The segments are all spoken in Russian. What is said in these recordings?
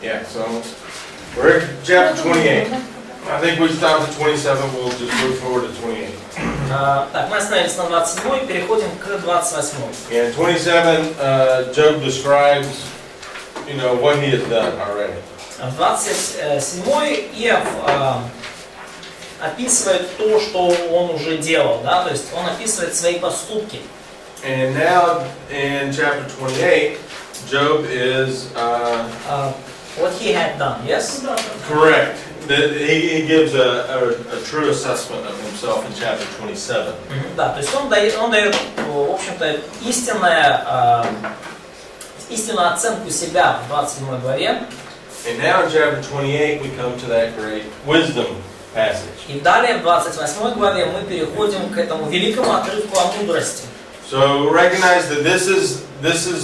Yeah, so we're at chapter 28. I think we stopped at 27, we'll just move forward to 28. Так, мы остановились на 27, переходим к 28. In 27, Job describes, what he has done already. В 27 Иов описывает то, что он уже делал, да, то есть он описывает свои поступки. And now in chapter 28, Job is What he had done, yes? correct. He gives a true assessment of himself in chapter 27. Да, то есть он дает, в общем-то, истинную оценку себя в 27 главе. And now in chapter 28, we come to that great wisdom passage. И далее в 28 главе мы переходим к этому великому отрывку о мудрости. So recognize that this is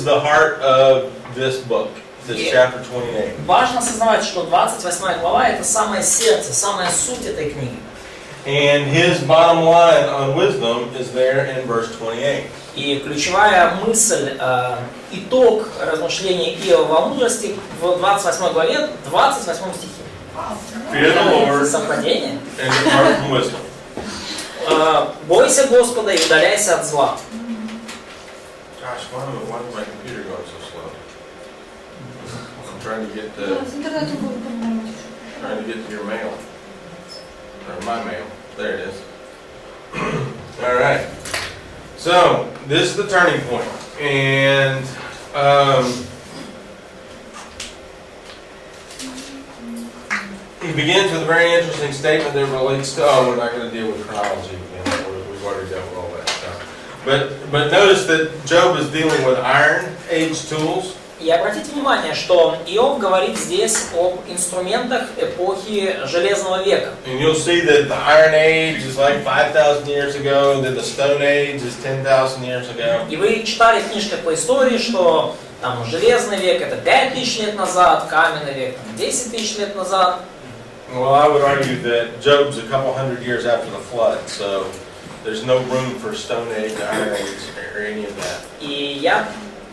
the heart of this book, this chapter 28. Важно осознавать, что 28 глава это самое сердце, самая суть этой книги. And his bottom line on wisdom is there in verse 28. И ключевая мысль, итог размышлений Иова о мудрости в 28 главе, 28 стихе. Fear the Lord Совпадение. and depart from wisdom. Бойся Господа и удаляйся от зла. Gosh, why is my computer going so slow? I'm trying to get to your mail. Or my mail. There it is. All right. So this is the turning point, and he begins with a very interesting statement that relates to. Oh, we're not going to deal with chronology again. We've already dealt with all that stuff. But notice that Job is dealing with Iron Age tools. И обратите внимание, что Иов говорит здесь об инструментах эпохи Железного века. And you'll see that the Iron Age is like 5,000 years ago, and that the Stone Age is 10,000 years ago. И вы читали в книжках по истории, что там Железный век это 5000 лет назад, Каменный век 10 тысяч лет назад. Well, I would argue that Job's a couple hundred years after the flood, so there's no room for Stone Age, Iron Age, or any of that. И я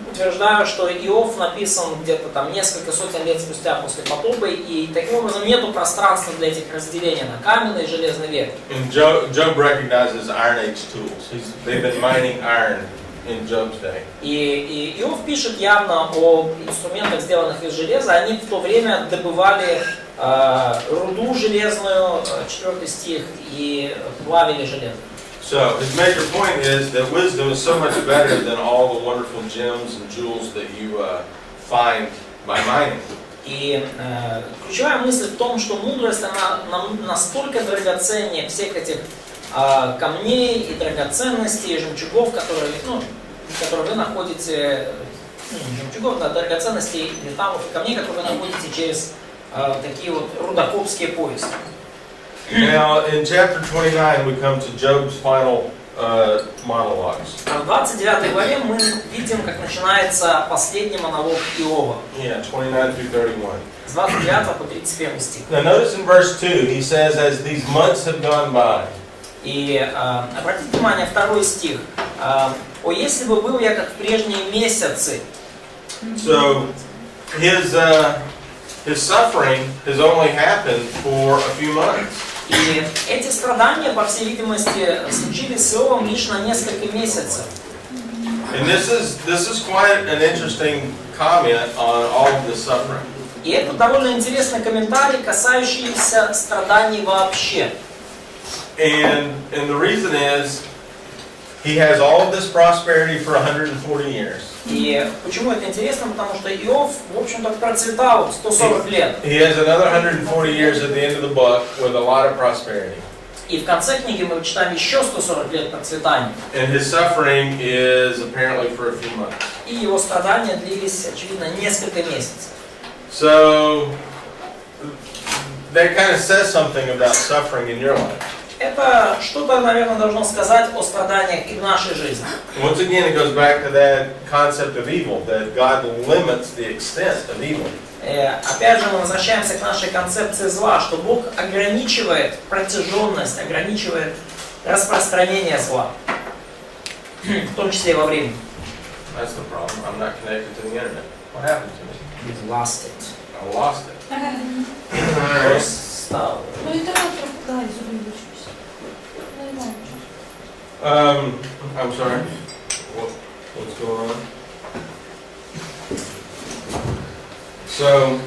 утверждаю, что Иов написан где-то там несколько сотен лет спустя после потопа, и таким образом нету пространства для этих разделений на каменный и железный век. And Job recognizes Iron Age tools. They've been mining iron in Job's day. И Иов пишет явно об инструментах, сделанных из железа. Они в то время добывали руду железную, 4 стих, и плавили железо. So his major point is that wisdom is so much better than all the wonderful gems and jewels that you find by mining. И ключевая мысль в том, что мудрость, она настолько драгоценнее всех этих камней и драгоценностей, и жемчугов, которые вы находите, жемчугов, да, драгоценностей, металлов и камней, которые вы находите через такие вот рудокопские поиски. Now, in chapter 29, we come to Job's final monologues. В 29 главе мы видим, как начинается последний монолог Иова. Yeah, 29 through 31. С 29 по 31 стих. Now, notice in verse 2, he says, as these months have gone by. И обратите внимание, 2 стих. «О, если бы был я, как в прежние месяцы». So, his suffering has only happened for a few months. И эти страдания, по всей видимости, случились с Иовом лишь на несколько месяцев. And this is quite an interesting comment on all of this suffering. И это довольно интересный комментарий, касающийся страданий вообще. And the reason is, he has all of this prosperity for 140 years. И почему это интересно? Потому что Иов, в общем-то, процветал 140 лет. He has another 140 years at the end of the book with a lot of prosperity. И в конце книги мы читаем еще 140 лет процветания. And his suffering is apparently for a few months. И его страдания длились, очевидно, несколько месяцев. So that kind of says something about suffering in your life. Это что-то, наверное, должно сказать о страданиях и в нашей жизни. Once again, it goes back to that concept of evil, that God limits the extent of evil. Опять же, мы возвращаемся к нашей концепции зла, что Бог ограничивает протяженность, ограничивает распространение зла, в том числе и во времени. That's the problem. I'm not connected to the internet. What happened to me? You've lost it. I lost it. Встал. Ну и давай пропадай, зубы учусь. Нормально. I'm sorry. What's going on? So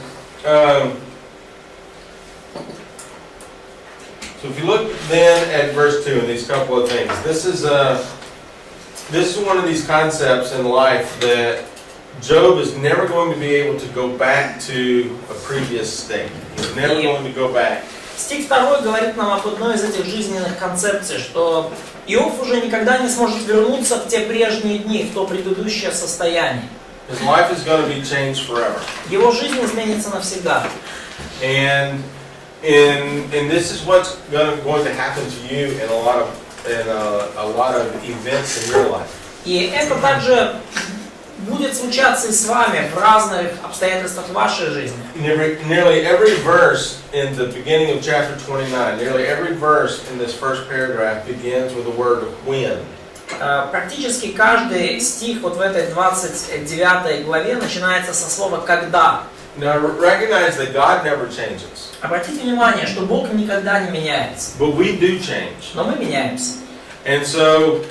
if you look then at verse 2 and these couple of things, this is one of these concepts in life that Job is never going to be able to go back to a previous state. He's never going to go back. Стих 2 говорит нам об одной из этих жизненных концепций, что Иов уже никогда не сможет вернуться в те прежние дни, в то предыдущее состояние. His life is going to be changed forever. Его жизнь изменится навсегда. And this is what's going to happen to you in a lot of events in your life. И это также будет случаться и с вами в разных обстоятельствах вашей жизни. Nearly every verse in the beginning of chapter 29, nearly every verse in this first paragraph begins with the word when. Практически каждый стих вот в этой 29 главе начинается со слова «когда». Now recognize that God never changes. Обратите внимание, что Бог никогда не меняется. But we do change. Но мы меняемся. And so,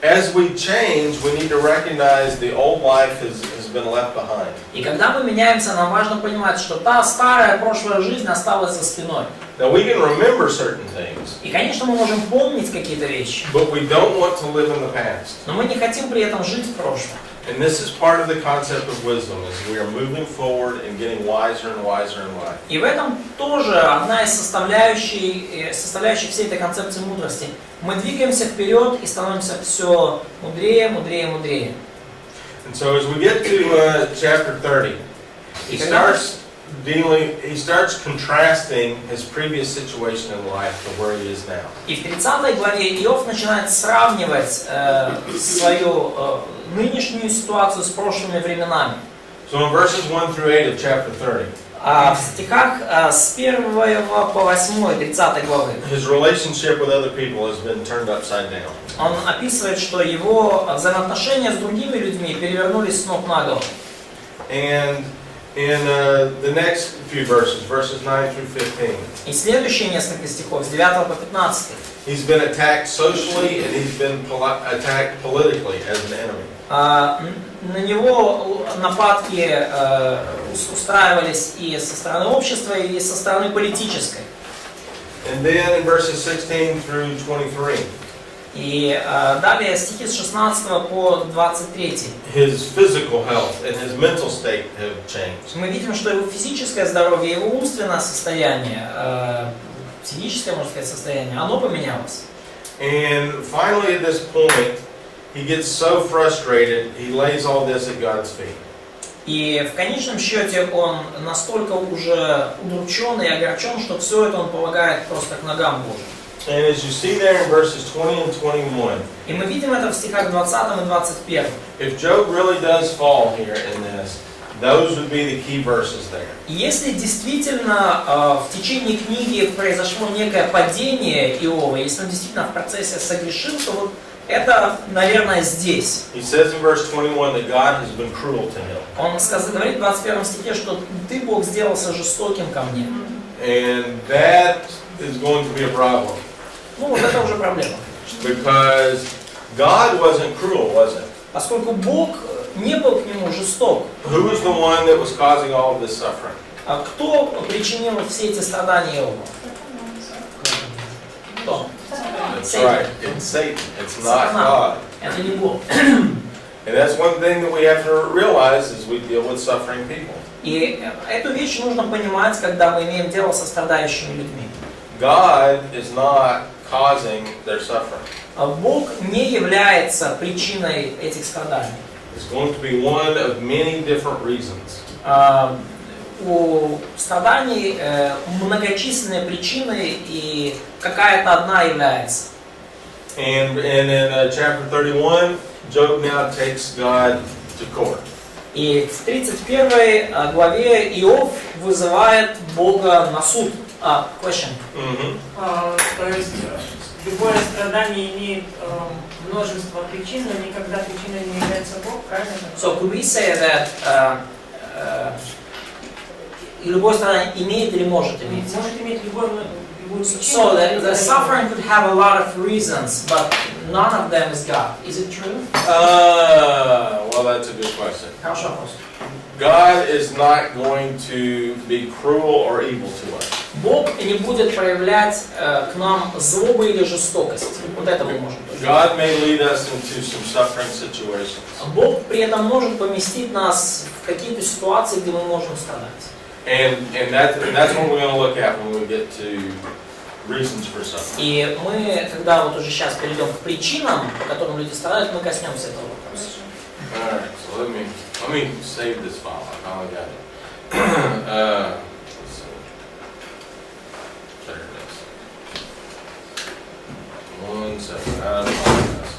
as we change, we need to recognize the old life has been left behind. И когда мы меняемся, нам важно понимать, что та старая прошлая жизнь осталась за спиной. Now we can remember certain things. И, конечно, мы можем помнить какие-то вещи. But we don't want to live in the past. Но мы не хотим при этом жить в прошлом. And this is part of the concept of wisdom, is we are moving forward and getting wiser and wiser in life. И в этом тоже одна из составляющих всей этой концепции мудрости. Мы двигаемся вперед и становимся все мудрее, мудрее, мудрее. And so as we get to chapter 30, he starts contrasting his previous situation in life to where he is now. И в 30 главе Иов начинает сравнивать свою нынешнюю ситуацию с прошлыми временами. So in verses 1 through 8 of chapter 30, В стихах с 1 по 8 30 главы his relationship with other people has been turned upside down. он описывает, что его взаимоотношения с другими людьми перевернулись с ног на голову. And in the next few verses, verses 9 through 15, И следующие несколько стихов, с 9 по 15, he's been attacked socially and he's been attacked politically as an enemy. на него нападки устраивались и со стороны общества, и со стороны политической. And then in verses 16 through 23, И далее стихи с 16 по 23. his physical health and his mental state have changed. Мы видим, что его физическое здоровье, его умственное состояние, психическое, можно сказать, состояние, оно поменялось. And finally at this point, he gets so frustrated, he lays all this at God's feet. И в конечном счете он настолько уже удручен и огорчен, что все это он полагает просто к ногам Божьим. And as you see there in verses 20 and 21, И мы видим это в стихах 20 и 21. if Job really does fall here in this, those would be the key verses there. И если действительно в течение книги произошло некое падение Иова, если он действительно в процессе согрешил, то вот это, наверное, здесь. He says in verse 21 that God has been cruel to him. Он говорит в 21 стихе, что ты, Бог, сделался жестоким ко мне. And that is going to be a problem. Ну, вот это уже проблема. Because God wasn't cruel, was it? Поскольку Бог не был к нему жесток. Who was the one that was causing all of this suffering? А кто причинил все эти страдания Иову? Кто? That's right. It's Satan. It's not God. Это не Бог. And that's one thing that we have to realize as we deal with suffering people. И эту вещь нужно понимать, когда мы имеем дело со страдающими людьми. God is not causing their suffering. Бог не является причиной этих страданий. It's going to be one of many different reasons. У страданий многочисленные причины, и какая-то одна является. And in chapter 31, Job now takes God to court. И в 31 главе Иов вызывает Бога на суд. Question. То есть любое страдание имеет множество причин, но никогда причиной не является Бог, правильно? So could we say that и любое страдание имеет или может иметь. Может иметь любую причину. So the suffering could have a lot of reasons, but none of them is God. Is it true? Well, that's a good question. Хороший вопрос. God is not going to be cruel or evil to us. Бог не будет проявлять к нам злобу или жестокость. Вот это мы можем тоже. God may lead us into some suffering situations. Бог при этом может поместить нас в какие-то ситуации, где мы можем страдать. And that's what we're going to look at when we get to reasons for suffering. И мы, когда вот уже сейчас перейдем к причинам, по которым люди страдают, мы коснемся этого вопроса. All right, so let me save this file. I finally got it. Let's see. There it is. 1 second. I apologize.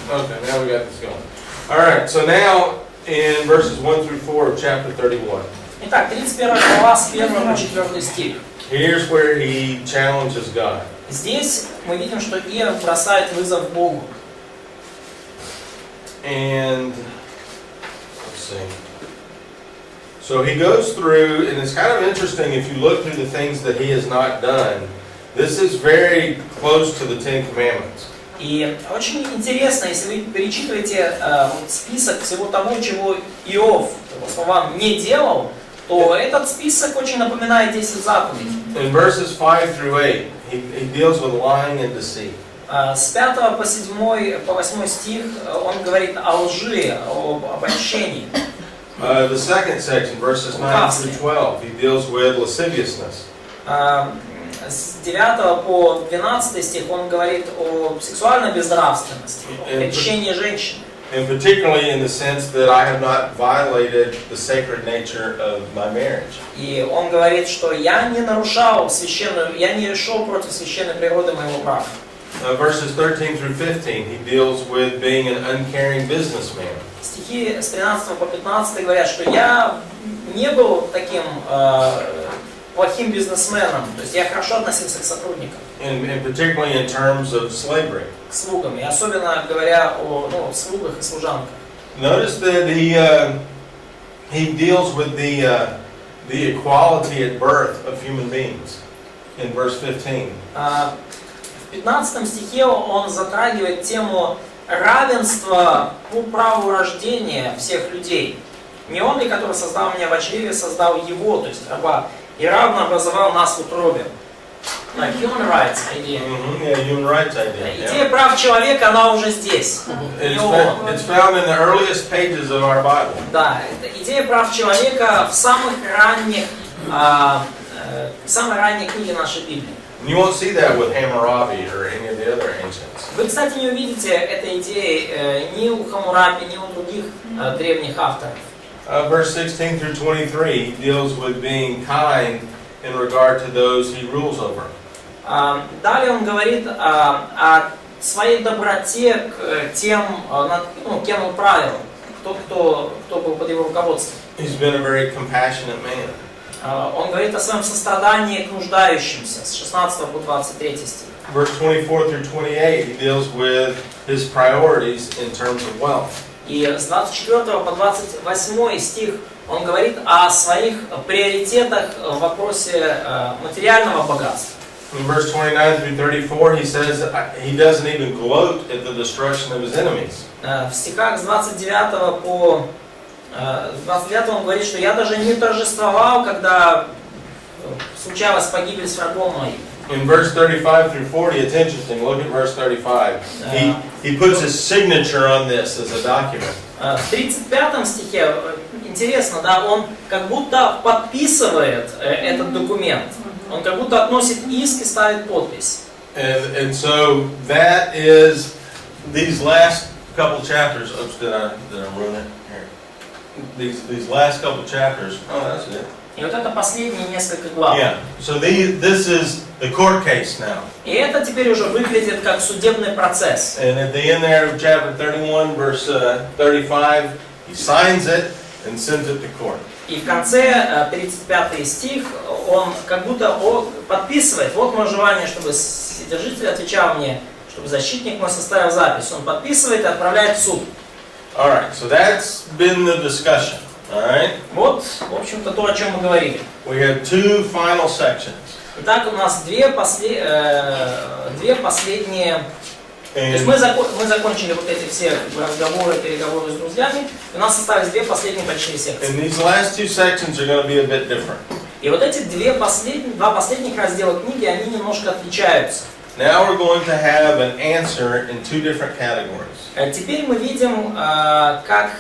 Okay, now we got this going. All right, so now in verses 1 through 4 of chapter 31. Итак, 31 глава с 1 по 4 стих. Here's where he challenges God. Здесь мы видим, что Иов бросает вызов Богу. And let's see. So he goes through, and it's kind of interesting if you look through the things that he has not done. This is very close to the Ten Commandments. И очень интересно, если вы перечитываете список всего того, чего Иов, по словам, не делал, то этот список очень напоминает 10 заповедей. In verses 5 through 8, he deals with lying and deceit. С 5 по 7 по 8 стих он говорит о лжи, об обольщении. The second section, verses 9 through 12, he deals with lasciviousness. С 9 по 12 стих он говорит о сексуальной безнравственности, о прельщении женщин. And particularly in the sense that I have not violated the sacred nature of my marriage. И он говорит, что я не нарушал священную, я не шел против священной природы моего брака. Verses 13 through 15, he deals with being an uncaring businessman. Стихи с 13 по 15 говорят, что я не был таким плохим бизнесменом, то есть я хорошо относился к сотрудникам. And particularly in terms of slavery. К слугам, и особенно говоря о слугах и служанках. Notice that he deals with the equality at birth of human beings in verse 15. В 15 стихе он затрагивает тему равенства по праву рождения всех людей. Не он ли, который создал меня в чреве, создал его, то есть раба, и равно образовал нас в утробе. Like human rights idea. Yeah, human rights idea. Идея прав человека, она уже здесь. It's found in the earliest pages of our Bible. Да, идея прав человека в самой ранней книге нашей Библии. You won't see that with Hammurabi or any of the other ancients. Вы, кстати, не увидите этой идеи ни у Хаммурапи, ни у других древних авторов. Verse 16 through 23 deals with being kind in regard to those he rules over. Далее он говорит о своей доброте к тем, кем он правил, кто был под его руководством. He's been a very compassionate man. Он говорит о своем сострадании к нуждающимся, с 16 по 23 стих. Verse 24 through 28, he deals with his priorities in terms of wealth. И с 24 по 28 стих он говорит о своих приоритетах в вопросе материального богатства. In verse 29 through 34, he says he doesn't even gloat at the destruction of his enemies. В стихах с 29 по 29 он говорит, что я даже не торжествовал, когда случалась погибель с врагом моим. In verse 35 through 40, it's interesting. Look at verse 35. He puts his signature on this as a document. В 35 stихе интересно, да, он как будто подписывает этот документ. Он как будто относит иск и ставит подпись. And so that is these last couple chapters. Oops, did I ruin it? Here. These last couple chapters. Oh, that's it. И вот это последние несколько глав. Yeah. So this is the court case now. И это теперь уже выглядит как судебный процесс. And at the end there of chapter 31, verse 35, he signs it, and sends it to court. И в конце 35 стих он как будто подписывает: вот мое желание, чтобы вседержитель отвечал мне, чтобы защитник мой составил запись. Он подписывает и отправляет в суд. All right, so that's been the discussion. All right. Вот, в общем-то, то, о чем мы говорили. We have two final sections. Итак, у нас две последние. То есть And мы закончили вот эти все разговоры, переговоры с друзьями, и у нас остались две последние большие секции. and these last two sections are going to be a bit different. И вот эти два последних раздела книги, они немножко отличаются. Now we're going to have an answer in two different categories. Теперь мы видим, как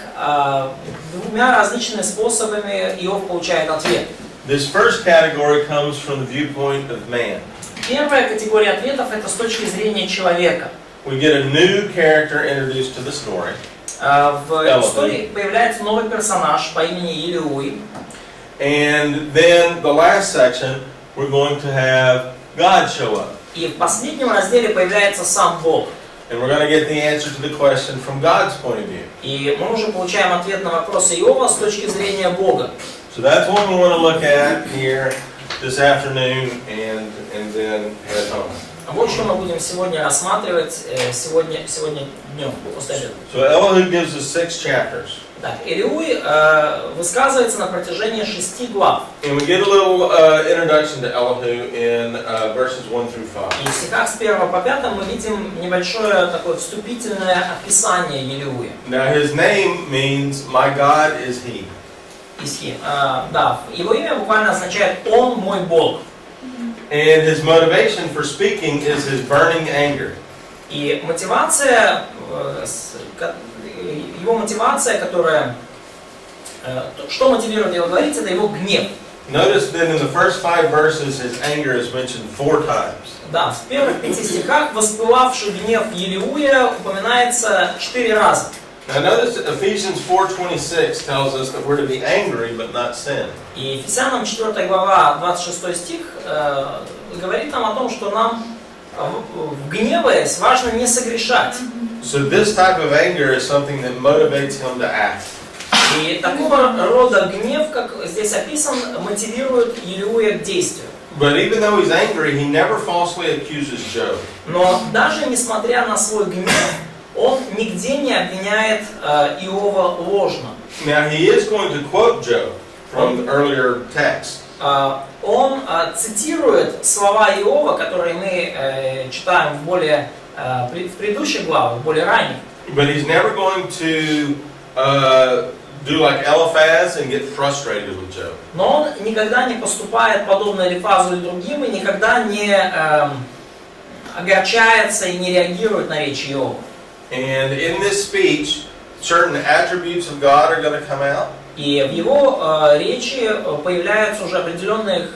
двумя различными способами Иов получает ответ. This first category comes from the viewpoint of man. Первая категория ответов — это с точки зрения человека. We get a new character introduced to the story. В истории появляется новый персонаж по имени Елеуй. And then the last section, we're going to have God show up. И в последнем разделе появляется сам Бог. And we're going to get the answer to the question from God's point of view. И мы уже получаем ответ на вопросы Иова с точки зрения Бога. So that's what we want to look at here this afternoon and then head home. Вот что мы будем сегодня рассматривать сегодня днем, после обеда. So Elihu gives us 6 chapters. Так, Елеуй высказывается на протяжении 6 глав. And we get a little introduction to Elihu in verses 1 through 5. И в стихах с 1 по 5 мы видим небольшое такое вступительное описание Елеуя. Now his name means my God is he. Да, его имя буквально означает «Он мой Бог». And his motivation for speaking is his burning anger. И мотивация, его мотивация, которая, что мотивирует его говорить, это его гнев. Notice that in the first 5 verses his anger is mentioned 4 times. Да, в первых 5 стихах воспылавший гнев Елеуя упоминается 4 раза. Now notice that Ephesians 4:26 tells us that we're to be angry but not sin. И Ефесянам 4 глава, 26 стих, говорит нам о том, что нам, гневаясь, важно не согрешать. So this type of anger is something that motivates him to act. И такого рода гнев, как здесь описан, мотивирует Елеуя к действию. But even though he's angry, he never falsely accuses Job. Но даже несмотря на свой гнев, он нигде не обвиняет Иова ложно. Now he is going to quote Job from the earlier text. Он цитирует слова Иова, которые мы читаем в предыдущих главах, более ранних. But he's never going to do like Eliphaz and get frustrated with Job. Но он никогда не поступает подобно Элифазу и другим, и никогда не огорчается и не реагирует на речь Иова. And in this speech, certain attributes of God are going to come out. И в его речи появляются уже определенные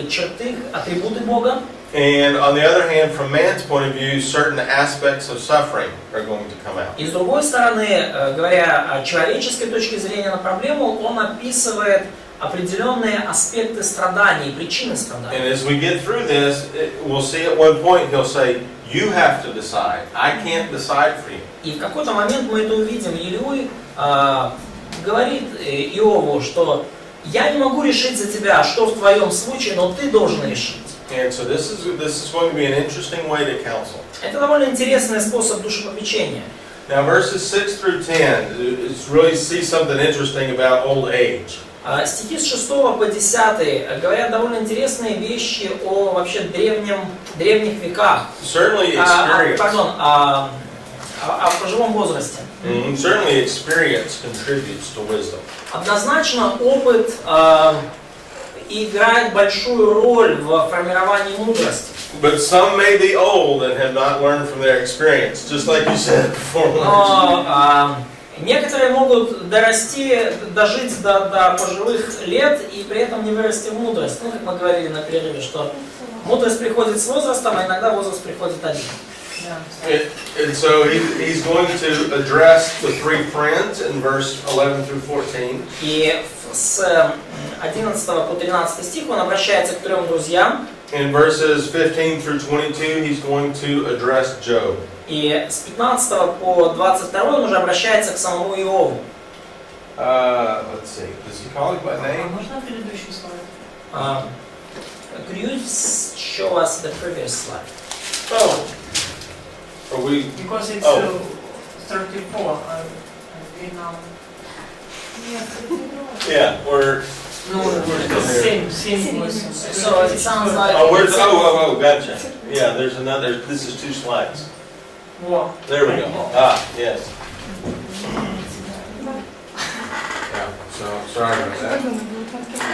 черты, атрибуты Бога. And on the other hand, from man's point of view, certain aspects of suffering are going to come out. И с другой стороны, говоря о человеческой точке зрения на проблему, он описывает определенные аспекты страданий, причины страданий. And as we get through this, we'll see at one point he'll say, "You have to decide. I can't decide for you." И в какой-то момент мы это увидим. Елеуй говорит Иову, что я не могу решить за тебя, что в твоем случае, но ты должен решить. And so this is going to be an interesting way to counsel. Это довольно интересный способ душепопечения. Now verses 6 through 10, it's really see something interesting about old age. Стихи с 6 по 10 говорят довольно интересные вещи о вообще древних веках. Certainly experience. О пожилом возрасте. Certainly experience contributes to wisdom. Однозначно опыт играет большую роль в формировании мудрости. But some may be old and have not learned from their experience, just like you said before. Но некоторые могут дожить до пожилых лет и при этом не вырасти в мудрость. Ну, как мы говорили на перерыве, что мудрость приходит с возрастом, а иногда возраст приходит один. And so he's going to address the 3 friends in verse 11 through 14. И с 11 по 13 стих он обращается к 3 друзьям. In verses 15 through 22, he's going to address Job. И с 15 по 22 он уже обращается к самому Иову. Let's let's see. Does he call it by name? Можно предыдущий слайд? Could you show us the previous slide? Oh. Are we? Because it's Oh. 34. I read now. Yeah. We're. No, We're same was. So it sounds like. Oh, where's? Oh, gotcha. Yeah. There's another. This is 2 slides. Wow. There we go. Ah, yes. Yeah. So sorry about that.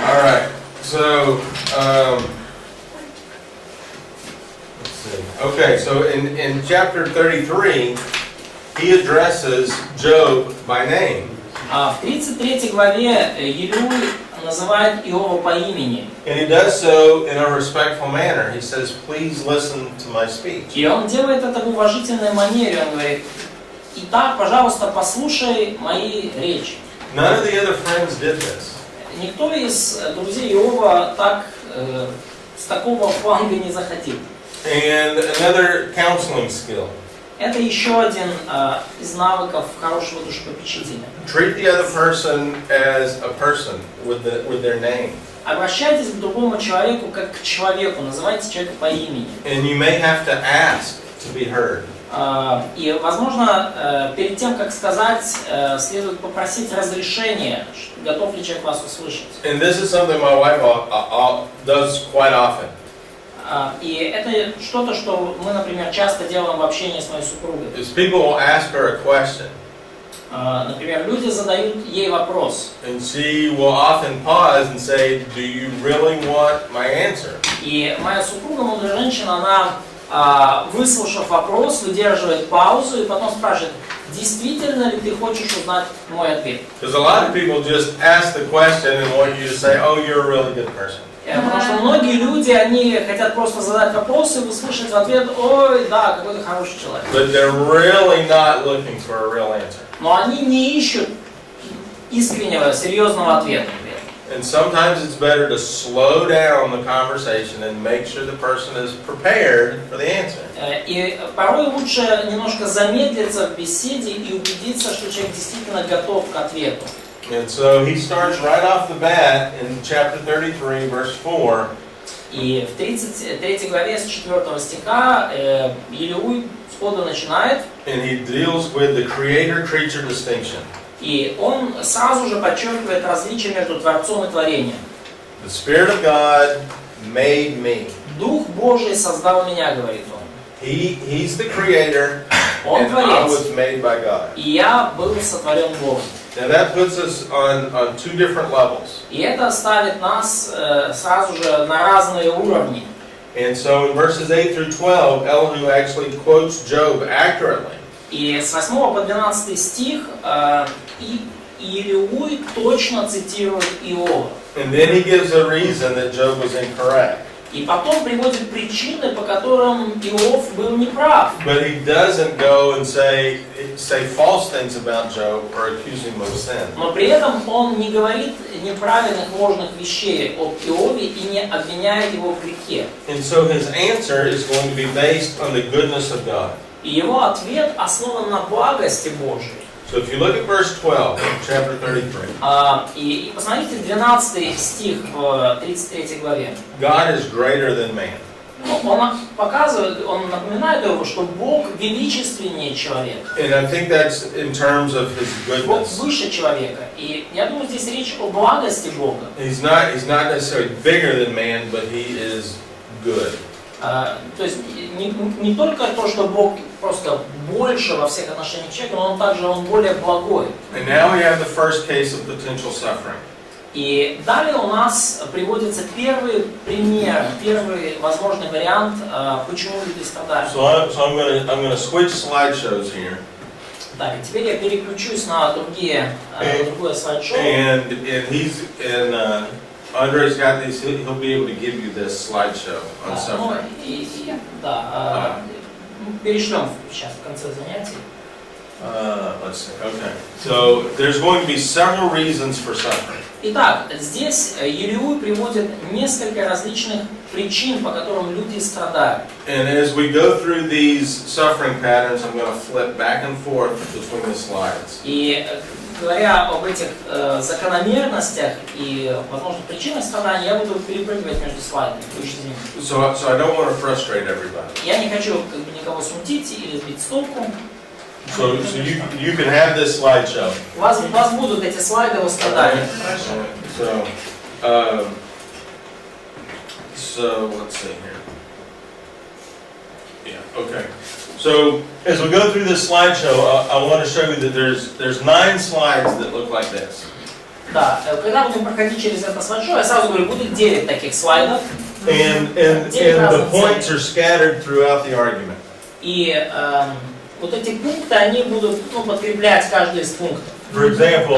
All right. So. Let's see. Okay. So in chapter 33, he addresses Job by name. В 33 главе Елеуй называет Иова по имени. And he does so in a respectful manner. He says, "Please listen to my speech." И он делает это в уважительной манере. Он говорит: итак, пожалуйста, послушай мои речи. None of the other friends did this. Никто из друзей Иова так, с такого фланга не захотел. And another counseling skill. Это еще один из навыков хорошего душепопечителя. Treat the other person as a person with their name. Обращайтесь к другому человеку как к человеку, называйте человека по имени. And you may have to ask to be heard. И, возможно, перед тем, как сказать, следует попросить разрешения, готов ли человек вас услышать. And this is something my wife does quite often. И это что-то, что мы, например, часто делаем в общении с моей супругой. Is people will ask her a question. Например, люди задают ей вопрос. And she will often pause and say, "Do you really want my answer?" И моя супруга, молодая женщина, она, выслушав вопрос, выдерживает паузу и потом спрашивает: действительно ли ты хочешь узнать мой ответ? Because a lot of people just ask the question and want you to say, "Oh, you're a really good person." Потому что многие люди, они хотят просто задать вопрос и услышать в ответ: ой, да, какой ты хороший человек. But they're really not looking for a real answer. Но они не ищут искреннего, серьезного ответа. And sometimes it's better to slow down the conversation and make sure the person is prepared for the answer. И порой лучше немножко замедлиться в беседе и убедиться, что человек действительно готов к ответу. And so he starts right off the bat in chapter 33, verse 4. И в 33 главе с 4 стиха Елеуй сходу начинает. And he deals with the creator-creature distinction. И он сразу же подчеркивает различие между Творцом и Творением. The Spirit of God made me. Дух Божий создал меня, говорит он. He's the creator, Он and I Творец. was made by God. И я был сотворен Богом. Now that puts us on 2 different levels. И это ставит нас сразу же на разные уровни. And so in verses 8 through 12, Elihu actually quotes Job accurately. И с 8 по 12 стих Елеуй точно цитирует Иова. And then he gives a reason that Job was incorrect. И потом приводит причины, по которым Иов был неправ. But he doesn't go and say false things about Job or accuse him of sin. Но при этом он не говорит неправильных, ложных вещей об Иове и не обвиняет его в грехе. And so his answer is going to be based on the goodness of God. И его ответ основан на благости Божией. So if you look at verse 12, chapter 33. И посмотрите 12 стих в 33 главе. God is greater than man. Он показывает, он напоминает его, что Бог величественнее человека. And I think that's in terms of his Бог goodness. выше человека. И я думаю, здесь речь о благости Бога. He's not necessarily bigger than man, but he is good. То есть не только то, что Бог просто больше во всех отношениях человека, но он более благой. And now we have the first case of potential suffering. И далее у нас приводится первый пример, первый возможный вариант, почему люди страдают. So I'm going to switch slideshows here. Так, и теперь я переключусь на другое слайд-шоу. And Andre's got these. He'll be able to give you this slideshow on suffering. Перешлем сейчас в конце занятий. Let's see. Okay. So there's going to be several reasons for suffering. Итак, здесь Елеуй приводит несколько различных причин, по которым люди страдают. And as we go through these suffering patterns, I'm going to flip back and forth between the slides. И говоря об этих закономерностях и, возможно, причинах страданий, я буду перепрыгивать между слайдами. So I don't want to frustrate everybody. Я не хочу как бы никого смутить или сбить с толку. So you can have this slideshow. У вас будут эти слайды о страданиях. So let's see here. Yeah, okay. So as we go through this slideshow, I want to show you that there's 9 slides that look like this. Да, когда будем проходить через это слайд-шоу, я сразу говорю, будет 9 таких слайдов. And the points are scattered throughout the argument. И вот эти пункты, они будут подкреплять каждый из пунктов. For example,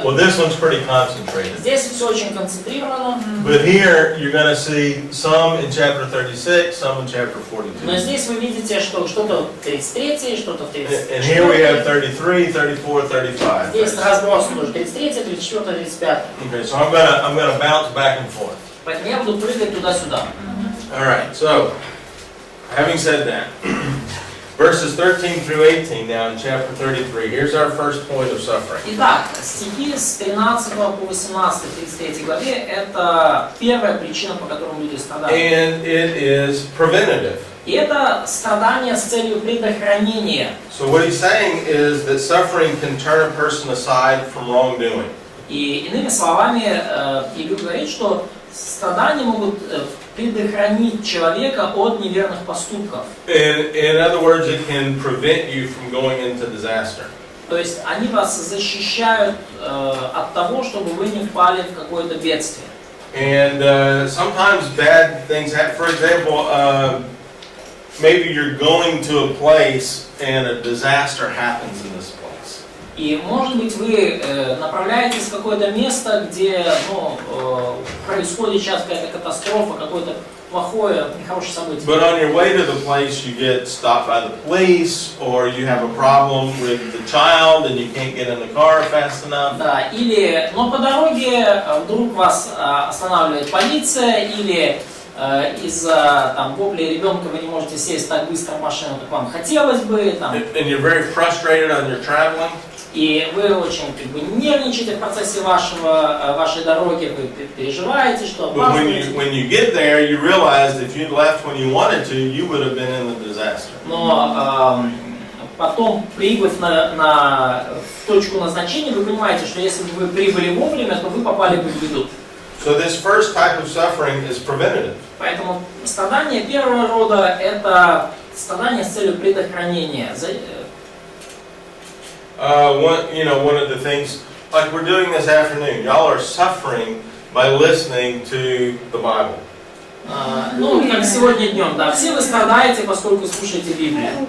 well, this one's pretty concentrated. Здесь все очень концентрировано. But here you're going to see some in chapter 36, some in chapter 42. Но здесь вы видите, что что-то в 33, что-то в 34. And here we have 33, 34, 35. Здесь разброс тоже 33, 34, 35. Okay, so I'm gonna bounce back and forth. Поэтому я буду прыгать туда-сюда. All right. So, having said that, verses 13 through 18 now in chapter 33. Here's our first point of suffering. Итак, стихи с 13 по 18, 33 главе, это первая причина, по которой люди страдают. And it is preventative. И это страдание с целью предохранения. So what he's saying is that suffering can turn a person aside from wrongdoing. И иными словами, Иисус говорит, что страдания могут предохранить человека от неверных поступков. In other words, it can prevent you from going into disaster. То есть они вас защищают от того, чтобы вы не впали в какое-то бедствие. And sometimes bad things happen. For example, maybe you're going to a place and a disaster happens in this place. И, может быть, вы направляетесь в какое-то место, где происходит сейчас какая-то катастрофа, какое-то плохое, нехорошее событие. But on your way to the place, you get stopped by the police, or you have a problem with the child, and you can't get in the car fast enough. Да, или, но по дороге вдруг вас останавливает полиция, или из-за вопля ребенка вы не можете сесть так быстро в машину, как вам хотелось бы. And you're very frustrated on your traveling. И вы очень нервничаете в процессе вашей дороги, вы переживаете, что опаздываете. When you get there, you realize if you'd left when you wanted to, you would have been in the disaster. Но потом, прибыв в точку назначения, вы понимаете, что если бы вы прибыли вовремя, то вы попали бы в беду. So this first type of suffering is preventative. Поэтому страдание первого рода – это страдание с целью предохранения. One of the things, like we're doing this afternoon, y'all are suffering by listening to the Bible. Как сегодня днем, да, все вы страдаете, поскольку слушаете Библию.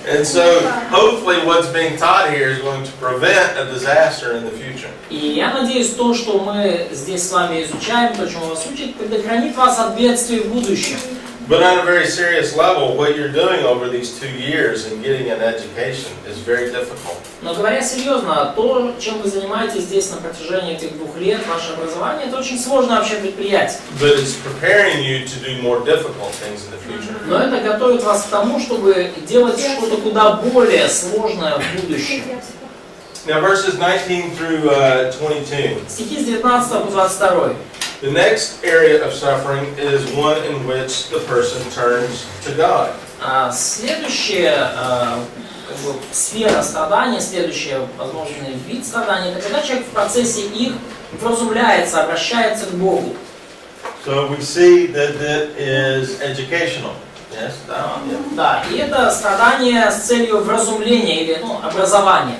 And so, hopefully what's being taught here is going to prevent a disaster in the future. И я надеюсь, то, что мы здесь с вами изучаем, то, чему вас учат, предохранит вас от бедствий в будущем. But on a very serious level, what you're doing over these 2 years and getting an education is very difficult. Но говоря серьезно, то, чем вы занимаетесь здесь на протяжении этих 2 лет, ваше образование, это очень сложное вообще предприятие. But it's preparing you to do more difficult things in the future. Но это готовит вас к тому, чтобы делать что-то куда более сложное в будущем. Now verses 19 through 22. Стихи с 19 по 22. The next area of suffering is one in which the person turns to God. Следующая сфера страдания, следующий возможный вид страдания, это когда человек в процессе их вразумляется, обращается к Богу. So we see that that is educational. Yes, да, и это страдание с целью вразумления или образования,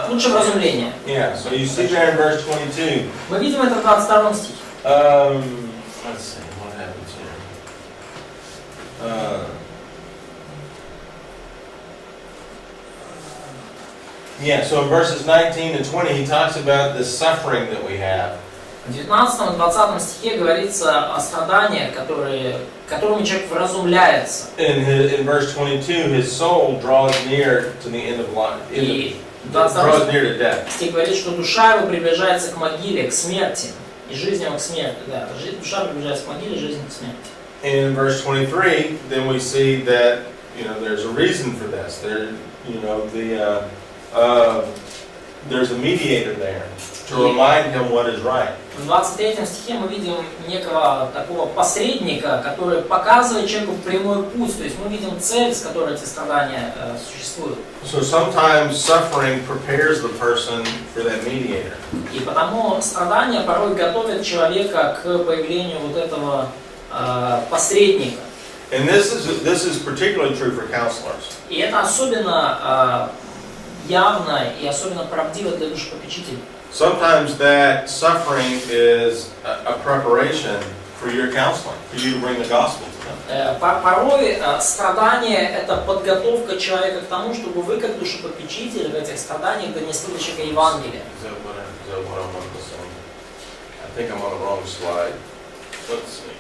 лучше вразумления. Yeah, so you see there in verse 22. Мы видим это в 22 стихе. Let's see what happens here. Yeah, so in verses 19 and 20 he talks about the suffering that we have. В 19 и 20 стихе говорится о страданиях, которыми человек вразумляется. In verse 22 his soul draws near to the end of life. И Draws near to death. стих говорит, что душа его приближается к могиле, к смерти. И жизнь его к смерти, да. Душа приближается к могиле, жизнь к смерти. In verse 23, then we see that there's a reason for this. there's a mediator there to remind him what is right. В 23 стихе мы видим некого такого посредника, который показывает человеку прямой путь. То есть мы видим цель, с которой эти страдания существуют. So sometimes suffering prepares the person for that mediator. И потому страдания порой готовят человека к появлению вот этого посредника. And this is particularly true for counselors. И это особенно явно и особенно правдиво для душепопечителей. Sometimes that suffering is a preparation for your counseling, for you to bring the gospel to them. Порой страдание – это подготовка человека к тому, чтобы вы, как душепопечитель, в этих страданиях донесли до человека Евангелие. Is that what I want to say? I think I'm on the wrong slide. Let's see.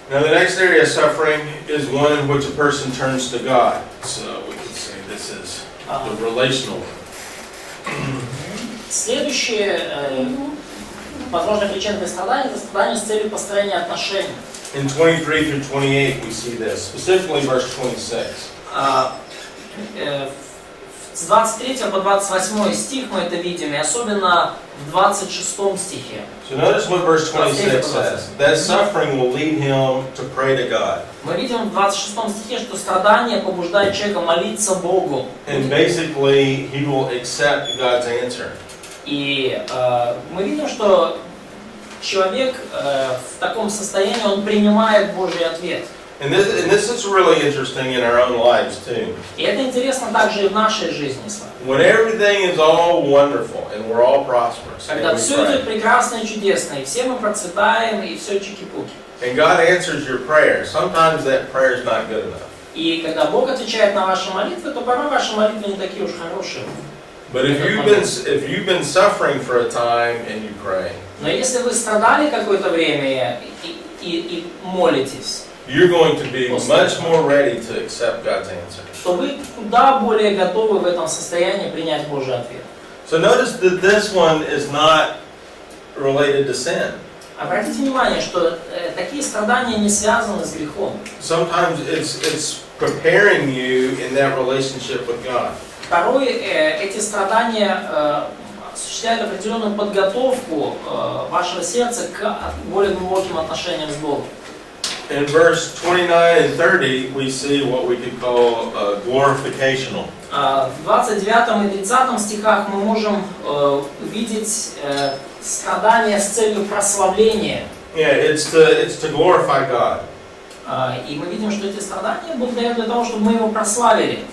Now the next area of suffering is one in which a person turns to God. So we can say this is the relational. Следующее, возможно, причина для страдания – это страдание с целью построения отношений. In 23 through 28 we see this, specifically verse 26. С 23 по 28 стих мы это видим, и особенно в 26 стихе. So notice what verse 26 says. That suffering will lead him to pray to God. Мы видим в 26 стихе, что страдание побуждает человека молиться Богу. And basically he will accept God's answer. И мы видим, что человек в таком состоянии, он принимает Божий ответ. And this is really interesting in our own lives too. И это интересно также и в нашей жизни с вами. When everything is all wonderful and we're all prosperous, Когда and, we все идет pray, прекрасно и чудесно, и все мы процветаем, и все чики-пуки. and God answers your prayer, sometimes that prayer is not good enough. И когда Бог отвечает на ваши молитвы, то порой ваши молитвы не такие уж хорошие. But if you've been suffering for a time and you pray, Но если вы страдали какое-то время и молитесь, you're going to be much more ready to accept God's answer. то вы куда более готовы в этом состоянии принять Божий ответ. So notice that this one is not related to sin. Обратите внимание, что такие страдания не связаны с грехом. Sometimes it's preparing you in that relationship with God. Порой эти страдания осуществляют определенную подготовку вашего сердца к более глубоким отношениям с Богом. In verse 29 and 30, we see what we could call glorificational. В 29 и 30 стихах мы можем увидеть страдания с целью прославления. Yeah, it's to glorify God. И мы видим, что эти страдания Бог дает для того, чтобы мы Его прославили.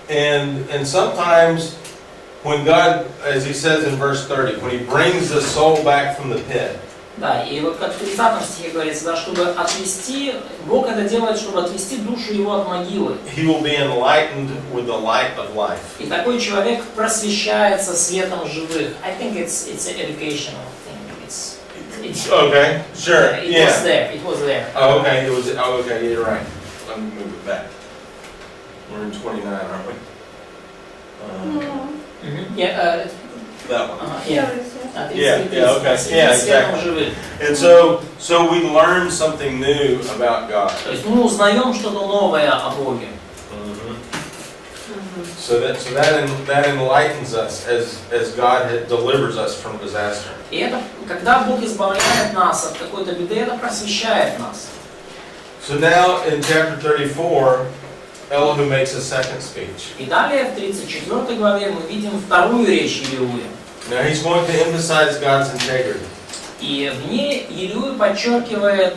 And sometimes when God, as He says in verse 30, when He brings the soul back from the pit, Да, и вот как в 30 стихе говорится, да, чтобы отвести, Бог это делает, чтобы отвести душу его от могилы. he will be enlightened with the light of life. И такой человек просвещается светом живых. I think it's an educational thing. It's Okay, sure, it was yeah. there. It was there. Oh, okay, okay, you're right. Let me move it back. We're in 29, aren't we? Yeah, That one. yeah. Yeah, okay, yeah, exactly. And so we learn something new about God. То есть мы узнаем что-то новое о Боге. So that enlightens us as God delivers us from disaster. И это, когда Бог избавляет нас от какой-то беды, это просвещает нас. So now in chapter 34, Elihu makes a second speech. И далее в 34 главе мы видим вторую речь Илиуя. Now he's going to emphasize God's integrity. И в ней Илиуй подчеркивает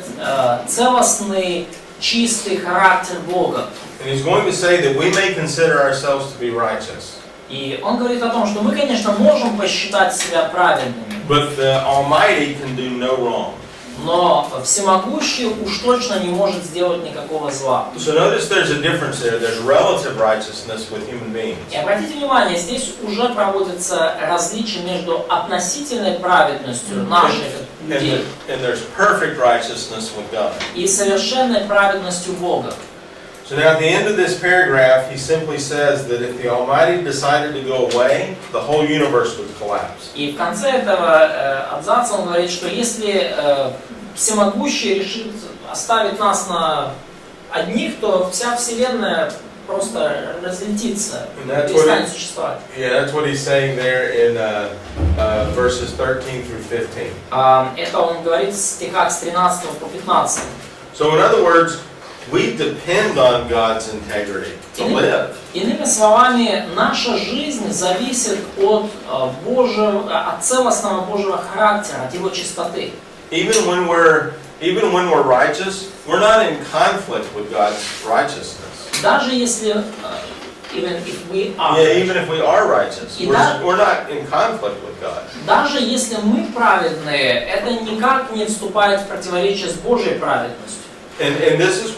целостный, чистый характер Бога. And he's going to say that we may consider ourselves to be righteous. И он говорит о том, что мы, конечно, можем посчитать себя праведными, But the Almighty can do no wrong. но всемогущий уж точно не может сделать никакого зла. So notice there's a difference there. There's relative righteousness with human beings. И обратите внимание, здесь уже проводится различие между относительной праведностью нашей людей And there's perfect righteousness with God. и совершенной праведностью Бога. So now at the end of this paragraph, he simply says that if the Almighty decided to go away, the whole universe would collapse. И в конце этого абзаца он говорит, что если всемогущий решит оставить нас на одних, то вся Вселенная просто разлетится, And that's перестанет существовать. Yeah, that's what he's saying there in verses 13 through 15. Это он говорит в стихах с 13 по 15. So in other words, we depend on God's integrity to live. Иными словами, наша жизнь зависит от от целостного Божьего характера, от Его чистоты. Even when we're righteous, we're not in conflict with God's righteousness. Даже если, even if we are, Yeah, even if we are righteous, we're not in conflict with God. даже если мы праведные, это никак не вступает в противоречие с Божьей праведностью. And this is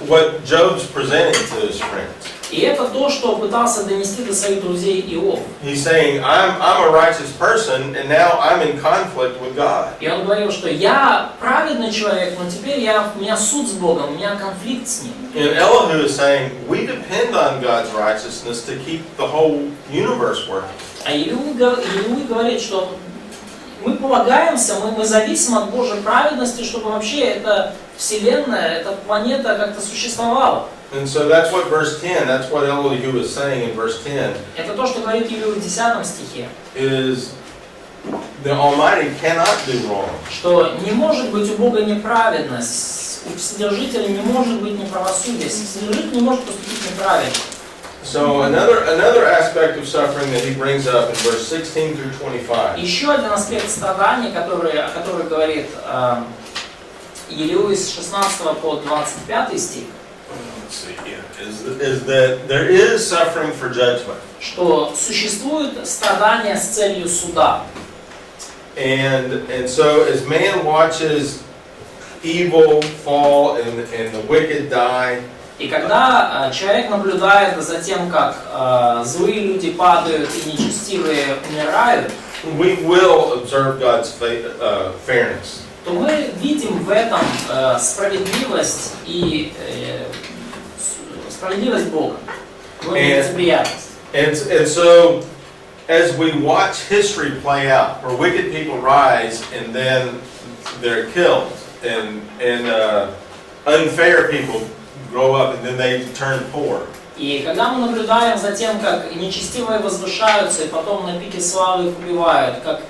what Job's presenting to his friends. И это то, что пытался донести до своих друзей Иов. He's saying, I'm a righteous person, and now I'm in conflict with God. И он говорил, что я праведный человек, но теперь у меня суд с Богом, у меня конфликт с Ним. And Elihu is saying, we depend on God's righteousness to keep the whole universe working. А Илуи говорит, что мы полагаемся, мы зависим от Божьей праведности, чтобы вообще эта вселенная, эта планета как-то существовала. And so that's what verse 10, that's what Elihu is saying in verse 10, Это то, что говорит Илуи в 10 стихе. is the Almighty cannot do wrong. Что не может быть у Бога неправедность, у Вседержителя не может быть неправосудие, Вседержитель не может поступить неправильно. So another aspect of suffering that he brings up in verse 16 through 25. Еще один аспект страданий, о котором говорит Илуи с 16 по 25 стих, Let's see, yeah, is that there is suffering for judgment. что существует страдание с целью суда. And so as man watches evil fall and the wicked die, И когда человек наблюдает за тем, как злые люди падают и нечестивые умирают, we will observe God's fairness. то мы видим в этом справедливость и справедливость Бога, Его лицеприятность. And so as we watch history play out, where wicked people rise and then they're killed, and unfair people grow up and then they turn poor. И когда мы наблюдаем за тем, как нечестивые возвышаются и потом на пике славы их убивают, как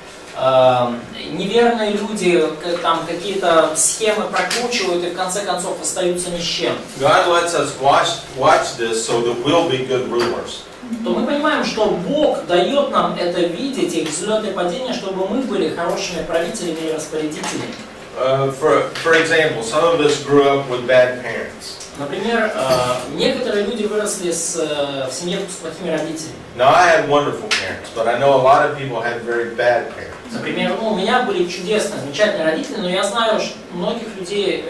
неверные люди там какие-то схемы прокручивают и в конце концов остаются ни с чем, God lets us watch this so that we'll be good rulers. то мы понимаем, что Бог дает нам это видеть, их взлеты и падения, чтобы мы были хорошими правителями и распорядителями. For example, some of us grew up with bad parents. Например, некоторые люди выросли в семье с плохими родителями. Now I had wonderful parents, but I know a lot of people had very bad parents. Например, у меня были чудесные, замечательные родители, но я знаю многих людей,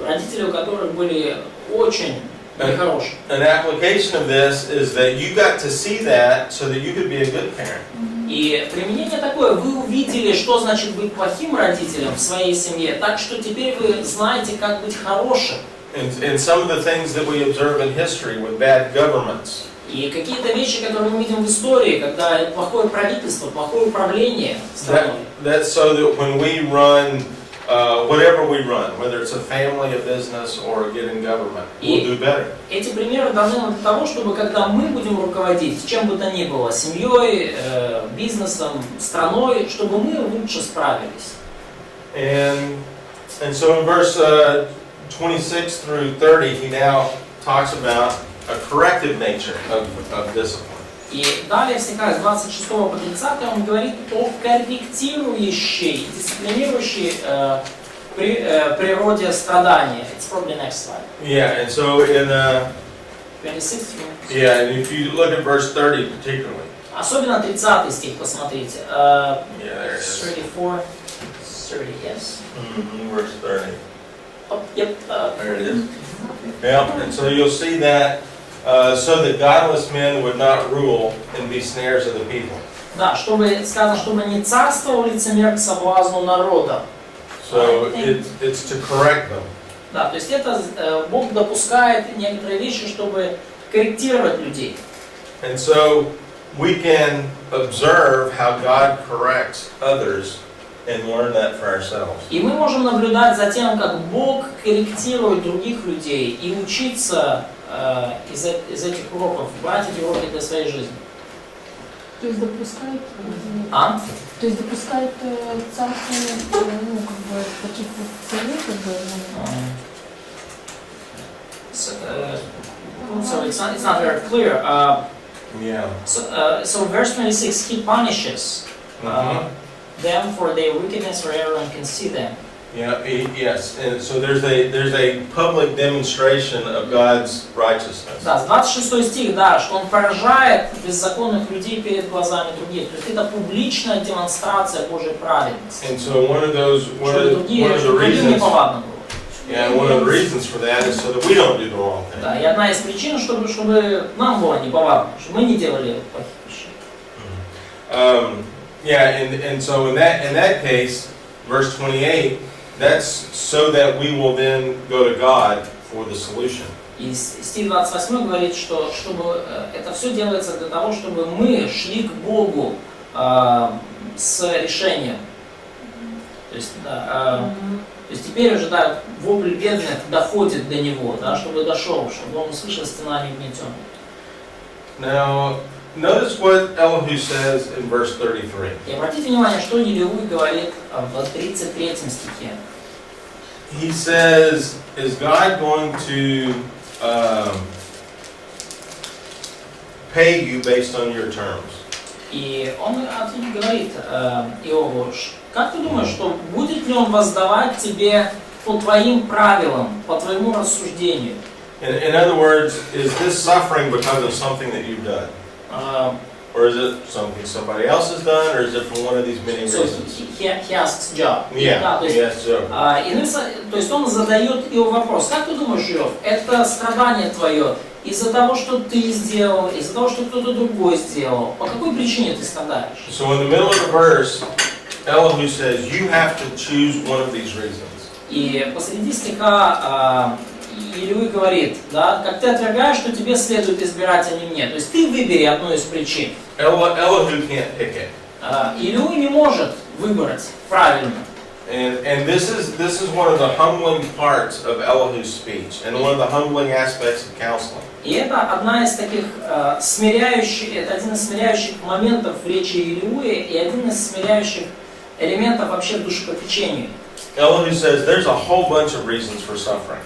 родители у которых были очень нехорошие. An application of this is that you got to see that so that you could be a good parent. И применение такое: вы увидели, что значит быть плохим родителем в своей семье, так что теперь вы знаете, как быть хорошим. And some of the things that we observe in history with bad governments. И какие-то вещи, которые мы видим в истории, когда плохое правительство, плохое управление страной. That's so that when we run, whatever we run, whether it's a family, a business, or get in government, we'll do better. Эти примеры даны нам для того, чтобы когда мы будем руководить чем бы то ни было, семьей, бизнесом, страной, чтобы мы лучше справились. And so in verse 26 through 30, he now talks about a corrective nature of discipline. И далее в стихах с 26 по 30 он говорит о корректирующей, дисциплинирующей природе страдания. It's probably next slide. Yeah, and so in 26. yeah, and if you look at verse 30 particularly. Особенно 30 стих, посмотрите. Yeah, there it is. 34, 30, yes. Verse 30. Oh, yep. There it is. Yeah, and so you'll see that so that godless men would not rule and be snares of the people. Да, чтобы сказано, чтобы не царствовал лицемер к соблазну народа. So it's to correct them. Да, то есть это Бог допускает некоторые вещи, чтобы корректировать людей. And so we can observe how God corrects others and learn that for ourselves. И мы можем наблюдать за тем, как Бог корректирует других людей и учиться из этих уроков брать эти уроки для своей жизни. То есть допускает, то есть допускает царство, ну, как бы, таких вот целей, как бы, So it's not very clear. Yeah. So verse 26, he punishes them for their wickedness wherever one can see them. Yeah, yes, and so there's a public demonstration of God's righteousness. Да, 26 стих, да, что он поражает беззаконных людей перед глазами других. То есть это публичная демонстрация Божьей праведности. And so one of the reasons, yeah, one of the reasons for that is so that we don't do the wrong thing. Да, и одна из причин, чтобы нам было неповадно, чтобы мы не делали плохих вещей. Yeah, and so in that case, verse 28, that's so that we will then go to God for the solution. И стих 28 говорит, что чтобы это все делается для того, чтобы мы шли к Богу с решением. То есть теперь уже, да, вопль бедных доходит до него, да, чтобы дошел, чтобы он услышал стенание угнетенных. Now, notice what Elihu says in verse 33. И обратите внимание, что Елеуй говорит в 33 стихе. He says, is God going to pay you based on your terms? И он говорит Иову, как ты думаешь, что будет ли он воздавать тебе по твоим правилам, по твоему рассуждению? In other words, is this suffering because of something that you've done? Or is it something somebody else has done, or is it for one of these many reasons? He asks Job. Yeah, да, he asks Job. То есть он задает его вопрос. Как ты думаешь, Иов, это страдание твое из-за того, что ты сделал, из-за того, что кто-то другой сделал? По какой причине ты страдаешь? So in the middle of the verse, Elihu says, you have to choose one of these reasons. И посреди стиха Елеуй говорит, да, как ты отвергаешь, что тебе следует избирать, а не мне. То есть ты выбери одну из причин. Elihu can't pick it. Елеуй не может выбрать правильно. And this is one of the humbling parts of Elihu's speech, and one of the humbling aspects of counseling. И это одна из таких это один из смиряющих моментов в речи Елеуя и один из смиряющих элементов вообще в душепопечении. Elihu says there's a whole bunch of reasons for suffering.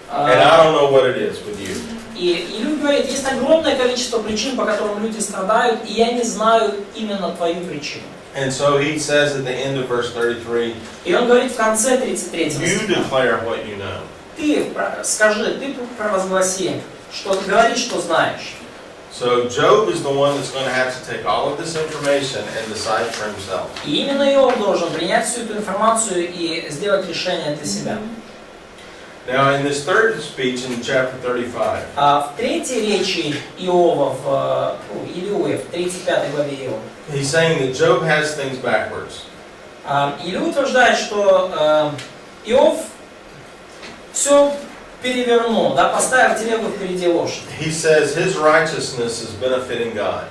And I don't know what it is with you. И Елеуй говорит, есть огромное количество причин, по которым люди страдают, и я не знаю именно твою причину. And so he says at the end of verse 33, И он говорит в конце 33 you declare what you know. Ты скажи, ты провозгласи, что говори, что знаешь. So Job is the one that's going to have to take all of this information and decide for himself. И именно Иов должен принять всю эту информацию и сделать решение для себя. Now in this third speech in chapter 35, В третьей речи Иова, Елеуя, в 35 главе Иова, he's saying that Job has things backwards. Елеуй утверждает, что Иов все перевернул, да, поставил телегу впереди лошади. He says his righteousness is benefiting God.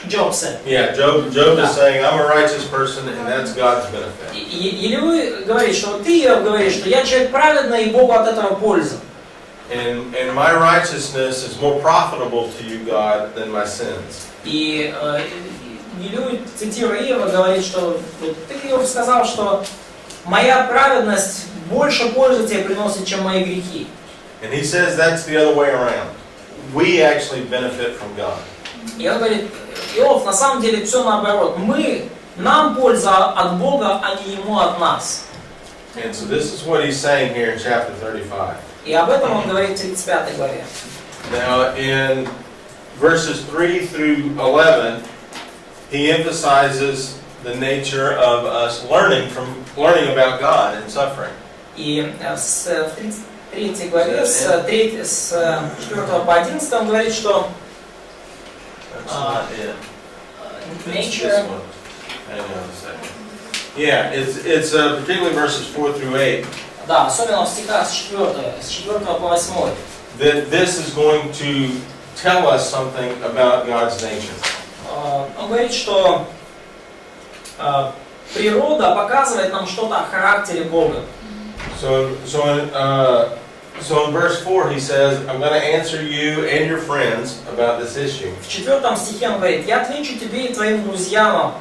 Job said. Yeah, Job is saying, I'm a righteous person, and that's God's benefit. Елеуй говорит, что ты, Иов, говоришь, что я человек праведный, и Богу от этого польза. And my righteousness is more profitable to you, God, than my sins. И Елеуй, цитируя Иова, говорит, что ты, Иов, сказал, что моя праведность больше пользы тебе приносит, чем мои грехи. And he says that's the other way around. We actually benefit from God. И он говорит, Иов, на самом деле все наоборот. Нам польза от Бога, а не Ему от нас. And so this is what he's saying here in chapter 35. И об этом он говорит в 35 главе. Now in verses 3 through 11, he emphasizes the nature of us learning about God and suffering. И в 33 главе, с 4 по 11 он говорит, что That's not it. nature. This one. Hang on a second. Yeah, it's particularly verses 4 through 8. Да, особенно в стихах с 4 по 8. That this is going to tell us something about God's nature. Он говорит, что природа показывает нам что-то о характере Бога. So So in verse 4 he says, I'm going to answer you and your friends about this issue. В 4 стихе он говорит: «Я отвечу тебе и твоим друзьям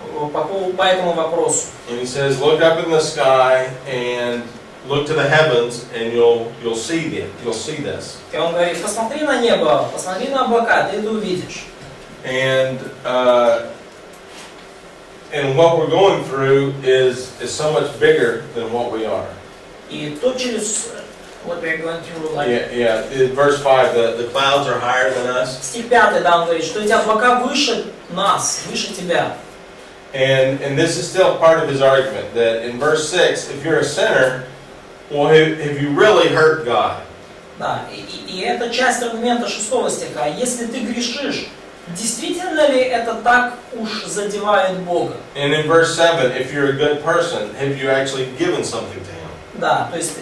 по этому вопросу». And he says, look up in the sky and look to the heavens and you'll see it. You'll see this. И он говорит: посмотри на небо, посмотри на облака, ты это увидишь. And what we're going through is so much bigger than what we are. И то, через what we're going through, like, Yeah. In verse 5, the clouds are higher than us. стих 5, да, он говорит, что эти облака выше нас, выше тебя. And this is still part of his argument, that in verse 6, if you're a sinner, well, have you really hurt God? Да, и это часть аргумента 6 стиха. Если ты грешишь, действительно ли это так уж задевает Бога? And in verse 7, if you're a good person, have you actually given something to him? Да, то есть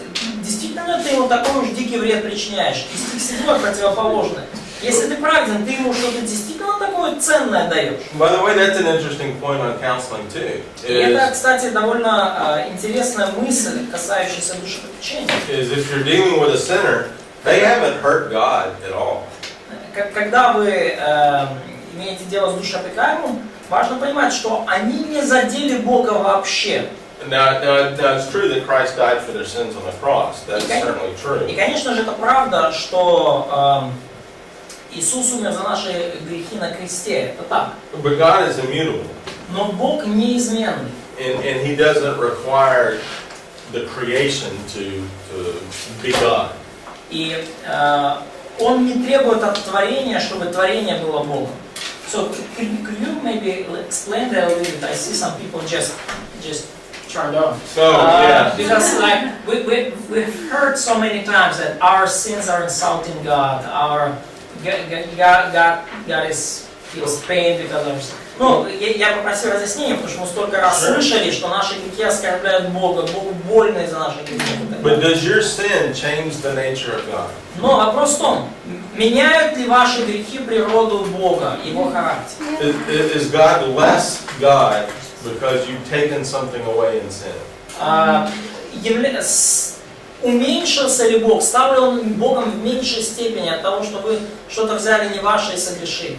действительно ты ему такой уж дикий вред причиняешь. И стих 7 противоположный. Если ты праведен, ты ему что-то действительно такое ценное даешь. By the way, that's an interesting point on counseling too. И это, кстати, довольно интересная мысль, касающаяся душепопечения. Is if you're dealing with a sinner, they haven't hurt God at all. Когда вы имеете дело с душеопекаемым, важно понимать, что они не задели Бога вообще. Now it's true that Christ died for their sins on the cross. That's certainly true. И, конечно же, это правда, что Иисус умер за наши грехи на кресте. Это так. But God is immutable. Но Бог неизменный. And He doesn't require the creation to be God. И Он не требует от творения, чтобы творение было Богом. So could you maybe explain that a little bit? I see some people just turned on. So yeah. Because like we've heard so many times that our sins are insulting God. Our God feels pain because of us. Ну, я попросил разъяснения, потому что мы столько раз слышали, что наши грехи оскорбляют Бога, Богу больно из-за наших грехов. But does your sin change the nature of God? Но вопрос в том, меняют ли ваши грехи природу Бога, Его характер? Is God less God because you've taken something away in sin? Уменьшился ли Бог, стал ли Он Богом в меньшей степени от того, что вы что-то взяли не ваше и согрешили?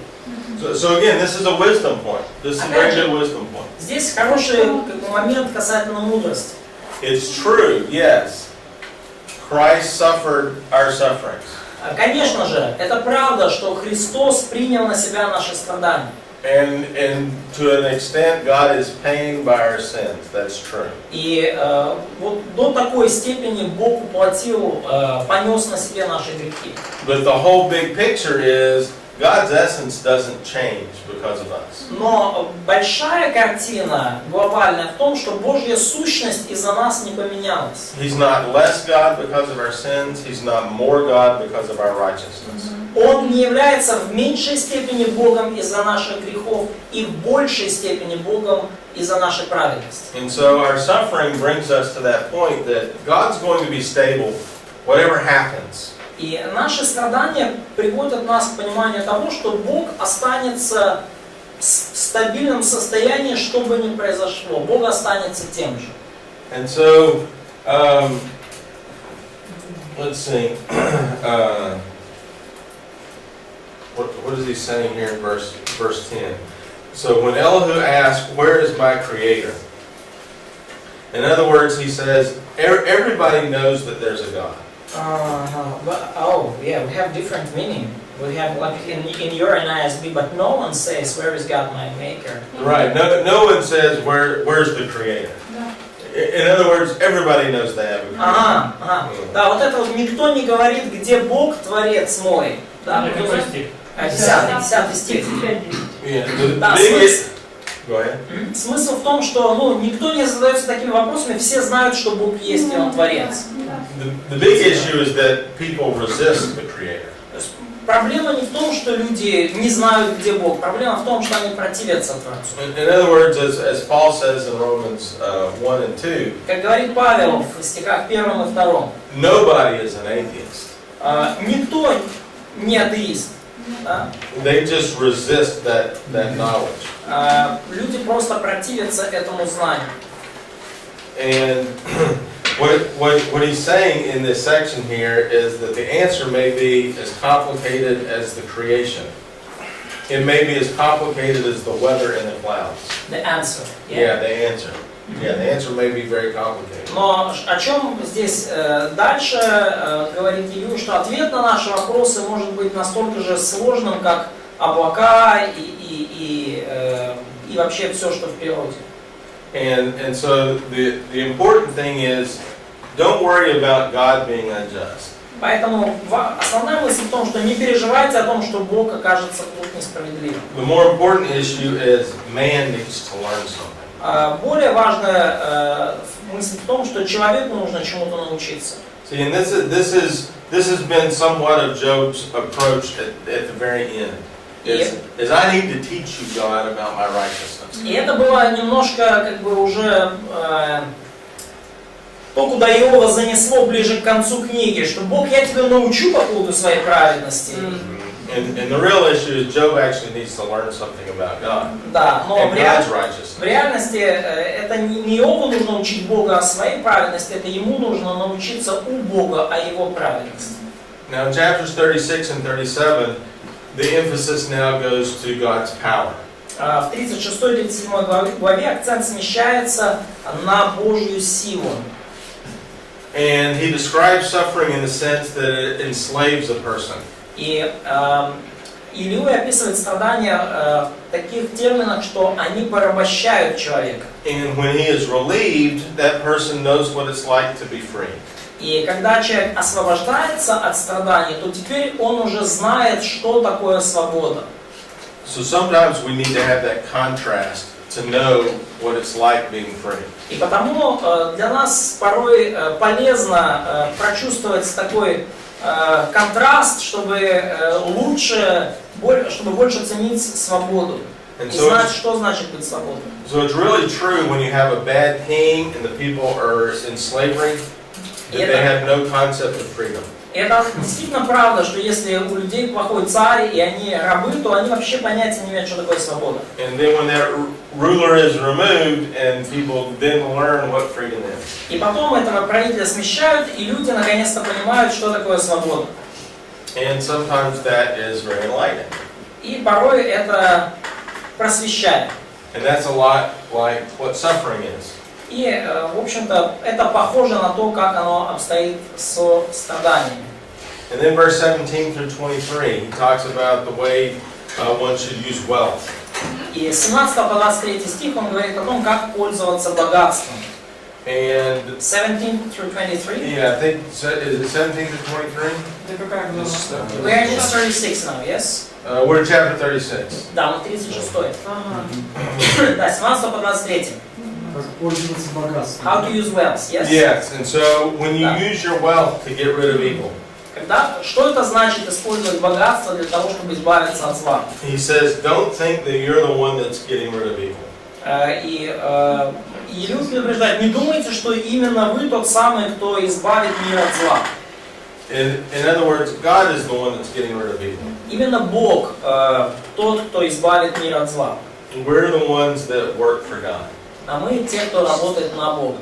So again, this is a wisdom point. This is a very good wisdom point. Здесь хороший момент касательно мудрости. It's true, yes. Christ suffered our sufferings. Конечно же, это правда, что Христос принял на себя наши страдания. And to an extent, God is paying by our sins. That's true. И вот до такой степени Бог уплатил, понес на себе наши грехи. But the whole big picture is God's essence doesn't change because of us. Но большая картина, глобальная, в том, что Божья сущность из-за нас не поменялась. He's not less God because of our sins. He's not more God because of our righteousness. Он не является в меньшей степени Богом из-за наших грехов и в большей степени Богом из-за нашей праведности. And so our suffering brings us to that point that God's going to be stable, whatever happens. И наши страдания приводят нас к пониманию того, что Бог останется в стабильном состоянии, что бы ни произошло. Бог останется тем же. And so, let's see. What is he saying here in verse 10? So when Elihu asked, "Where is my Creator?" In other words, he says, everybody knows that there's a God. We have different meaning. We have like in your NISB, but no one says, "Where is God, my Maker?" Right. No one says, "Where's the Creator?" In other words, everybody knows they have a Creator. Да, вот это вот никто не говорит, где Бог, Творец мой. Да, 10 стих. Да, Go ahead. Смысл в том, что никто не задается такими вопросами, все знают, что Бог есть и Он Творец. The big issue is that people resist the Creator. Проблема не в том, что люди не знают, где Бог. Проблема в том, что они противятся Творцу. In other words, as Paul says in Romans 1 and 2, как говорит Павел в стихах 1 и 2, nobody is an atheist. Никто не атеист. Да? They just resist that knowledge. Люди просто противятся этому знанию. And What he's saying in this section here is that the answer may be as complicated as the creation. It may be as complicated as the weather in the clouds. The answer. Yeah, the answer. Yeah, the answer may be very complicated. Но о чем здесь дальше говорит Илью, что ответ на наши вопросы может быть настолько же сложным, как облака и вообще все, что в природе. And so the important thing is, don't worry about God being unjust. Поэтому основная мысль в том, что не переживайте о том, что Бог окажется тут несправедливым. The more important issue is man needs to learn something. Более важная мысль в том, что человеку нужно чему-то научиться. See, and this has been somewhat of Job's approach at the very end. Is I need to teach you, God, about my righteousness. И это было немножко как бы уже то, куда Иова занесло ближе к концу книги, что Бог, я тебя научу по поводу своей праведности. And the real issue is Job actually needs to learn something about God. Да, но And God's righteousness. в реальности это не Иову нужно учить Бога о своей праведности, это ему нужно научиться у Бога о его праведности. Now in chapters 36 and 37, the emphasis now goes to God's power. В 36-37 главе акцент смещается на Божью силу. And he describes suffering in the sense that it enslaves a person. И Илью описывает страдания в таких терминах, что они порабощают человека. And when he is relieved, that person knows what it's like to be free. И когда человек освобождается от страданий, то теперь он уже знает, что такое свобода. So sometimes we need to have that contrast to know what it's like being free. И потому для нас порой полезно прочувствовать такой контраст, чтобы больше ценить свободу. И знать, что значит быть свободным. So it's really true when you have a bad king and the people are in slavery, that they have no concept of freedom. Это действительно правда, что если у людей плохой царь и они рабы, то они вообще понятия не имеют, что такое свобода. And then when that ruler is removed, and people then learn what freedom is. И потом этого правителя смещают, и люди наконец-то понимают, что такое свобода. And sometimes that is very enlightening. И порой это просвещает. And that's a lot like what suffering is. И, в общем-то, это похоже на то, как оно обстоит со страданиями. And then verse 17 through 23, he talks about the way one should use wealth. И с 17 по 23 стих он говорит о том, как пользоваться богатством. And 17 through 23. yeah, I think is it 17 to 23? Это какая глава? We are in 36 now, yes? We're in chapter 36. Да, мы 36. Ага. Да, с 17 по 23. Как пользоваться богатством. How to use wealth, yes? Yes, and so when you use your wealth to get rid of evil, Что это значит использовать богатство для того, чтобы избавиться от зла? he says, don't think that you're the one that's getting rid of evil. И Илью предупреждает, не думайте, что именно вы тот самый, кто избавит мир от зла. In other words, God is the one that's getting rid of evil. Именно Бог тот, кто избавит мир от зла. We're the ones that work for God. А мы те, кто работает на Бога.